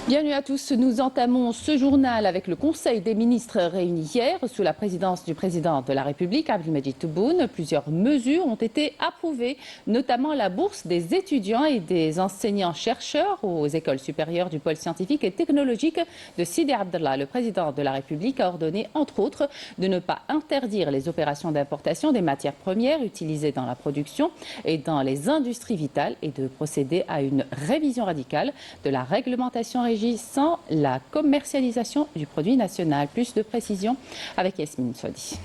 Bienvenue à tous. Nous entamons ce journal avec le Conseil des ministres réuni hier sous la présidence du président de la République, Abdelmadjid Tebboune. Plusieurs mesures ont été approuvées, notamment la bourse des étudiants et des enseignants-chercheurs aux écoles supérieures du pôle scientifique et technologique de Sidi Abdallah. Le président de la République a ordonné, entre autres, de ne pas interdire les opérations d'importation des matières premières utilisées dans la production et dans les industries vitales et de procéder à une révision radicale de la réglementation régissant la commercialisation du produit national. Plus de précisions avec Yasmine Swadi.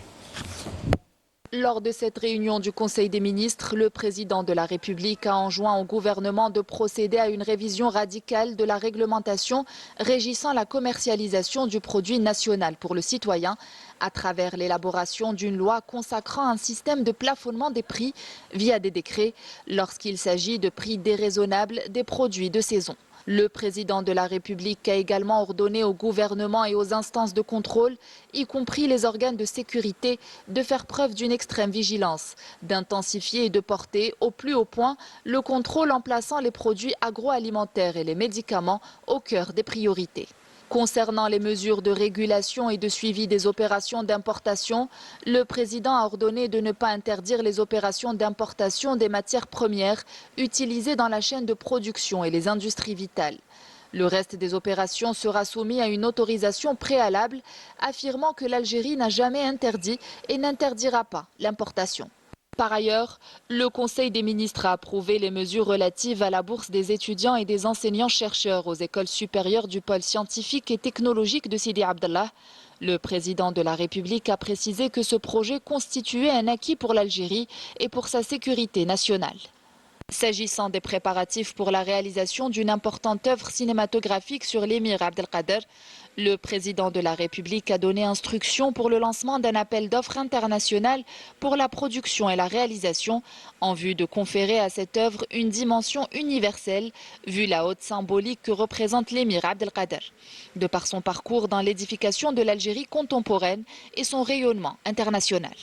Lors de cette réunion du Conseil des ministres, le président de la République a enjoint au gouvernement de procéder à une révision radicale de la réglementation régissant la commercialisation du produit national pour le citoyen à travers l'élaboration d'une loi consacrant un système de plafonnement des prix via des décrets lorsqu'il s'agit de prix déraisonnables des produits de saison. Le président de la République a également ordonné au gouvernement et aux instances de contrôle, y compris les organes de sécurité, de faire preuve d'une extrême vigilance, d'intensifier et de porter au plus haut point le contrôle en plaçant les produits agroalimentaires et les médicaments au cœur des priorités. Concernant les mesures de régulation et de suivi des opérations d'importation, le président a ordonné de ne pas interdire les opérations d'importation des matières premières utilisées dans la chaîne de production et les industries vitales. Le reste des opérations sera soumis à une autorisation préalable, affirmant que l'Algérie n'a jamais interdit et n'interdira pas l'importation. Par ailleurs, le Conseil des ministres a approuvé les mesures relatives à la bourse des étudiants et des enseignants-chercheurs aux écoles supérieures du pôle scientifique et technologique de Sidi Abdallah. Le président de la République a précisé que ce projet constituait un acquis pour l'Algérie et pour sa sécurité nationale. S'agissant des préparatifs pour la réalisation d'une importante œuvre cinématographique sur l'émir Abdelkader, le président de la République a donné instruction pour le lancement d'un appel d'offres international pour la production et la réalisation en vue de conférer à cette œuvre une dimension universelle vu la haute symbolique que représente l'émir Abdelkader, de par son parcours dans l'édification de l'Algérie contemporaine et son rayonnement international.